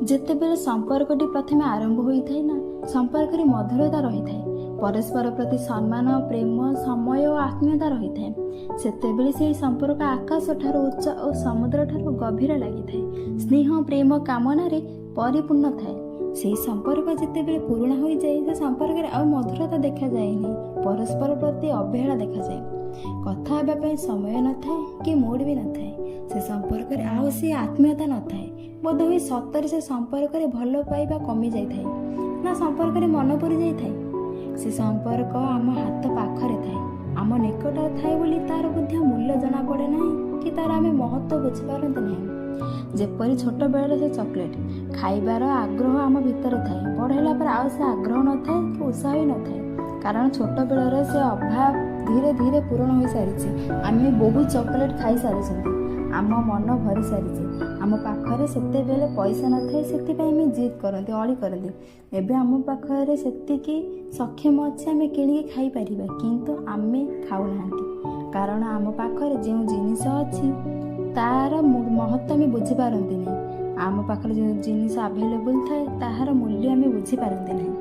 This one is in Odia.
ଯେତେବେଳେ ସମ୍ପର୍କଟି ପ୍ରଥମେ ଆରମ୍ଭ ହୋଇଥାଏ ନା, ସମ୍ପର୍କରେ ମଧୁରତା ରହିଥାଏ, ପରସ୍ପର ପ୍ରତି ସମ୍ମାନ, ପ୍ରେମ, ସମୟ ଓ ଆତ୍ମୀୟତା ରହିଥାଏ। ସେତେବେଳେ ସେହି ସମ୍ପର୍କ ଆକାଶ ଠାରୁ ଉଚ୍ଚ ଓ ସମୁଦ୍ର ଠାରୁ ଗଭୀର ଲାଗିଥାଏ। ସ୍ନେହ, ପ୍ରେମ, କାମନାରେ ପରିପୂର୍ଣ୍ଣ ଥାଏ। ସେହି ସମ୍ପର୍କ ଯେତେବେଳେ ପୁରୁଣା ହୋଇଯାଏ, ସେ ସମ୍ପର୍କରେ ଆଉ ମଧୁରତା ଦେଖାଯାଏନି, ପରସ୍ପର ପ୍ରତି ଅବହେଳା ଦେଖାଯାଏ। କଥା ହେବା ପାଇଁ ସମୟ ନଥାଏ କି ମୁଡ୍ ବି ନଥାଏ। ସେ ସମ୍ପର୍କରେ ଆଉ ସେ ଆତ୍ମୀୟତା ନଥାଏ। ବୋଧହୁଏ ସତରେ ସେ ସମ୍ପର୍କରେ ଭଲ ପାଇବା କମି ଯାଇଥାଏ, ନା ସମ୍ପର୍କରେ ମନ ପୁରି ଯାଇଥାଏ। ସେ ସମ୍ପର୍କ ଆମ ହାତ ପାଖରେ ଥାଏ, ଆମ ନିକଟରେ ଥାଏ ବୋଲି ତାର ମଧ୍ୟ ମୂଲ୍ୟ ଜଣାପଡ଼େ ନାହିଁ କି ତାର ଆମେ ମହତ୍ତ୍ୱ ବୁଝିପାରନ୍ତି ନାହିଁ। ଯେପରି ଛୋଟବେଳର ସେ ଚକୋଲେଟ୍ ଖାଇବାର ଆଗ୍ରହ ଆମ ଭିତରେ ଥାଏ, ବଡ଼ ହେଲା ପରେ ଆଉ ସେ ଆଗ୍ରହ ନଥାଏ କି ଉତ୍ସାହ ବି ନଥାଏ, କାରଣ ଛୋଟବେଳର ସେ ଅଭାବ ଧୀରେ ଧୀରେ ପୂରଣ ହୋଇସାରିଛି। ଆମେ ବହୁତ ଚକୋଲେଟ୍ ଖାଇସାରିଛନ୍ତି, ଆମ ମନ ଭରି ସାରିଛି। ଆମ ପାଖରେ ସେତେବେଳେ ପଇସା ନଥାଏ, ସେଥିପାଇଁ ଆମେ ଜିଦ୍ କରନ୍ତି, ଅଳି କରନ୍ତି। ଏବେ ଆମ ପାଖରେ ସେତିକି ସକ୍ଷମ ଅଛି, ଆମେ କିଣିକି ଖାଇପାରିବା, କିନ୍ତୁ ଆମେ ଖାଉନାହାନ୍ତି, କାରଣ ଆମ ପାଖରେ ଯେଉଁ ଜିନିଷ ଅଛି ତାହାର ମହତ୍ତ୍ୱ ଆମେ ବୁଝିପାରନ୍ତି ନାହିଁ। ଆମ ପାଖରେ ଯେଉଁ ଜିନିଷ ଆଭେଲେବୁଲ୍ ଥାଏ ତାହାର ମୂଲ୍ୟ ଆମେ ବୁଝିପାରନ୍ତି ନାହିଁ।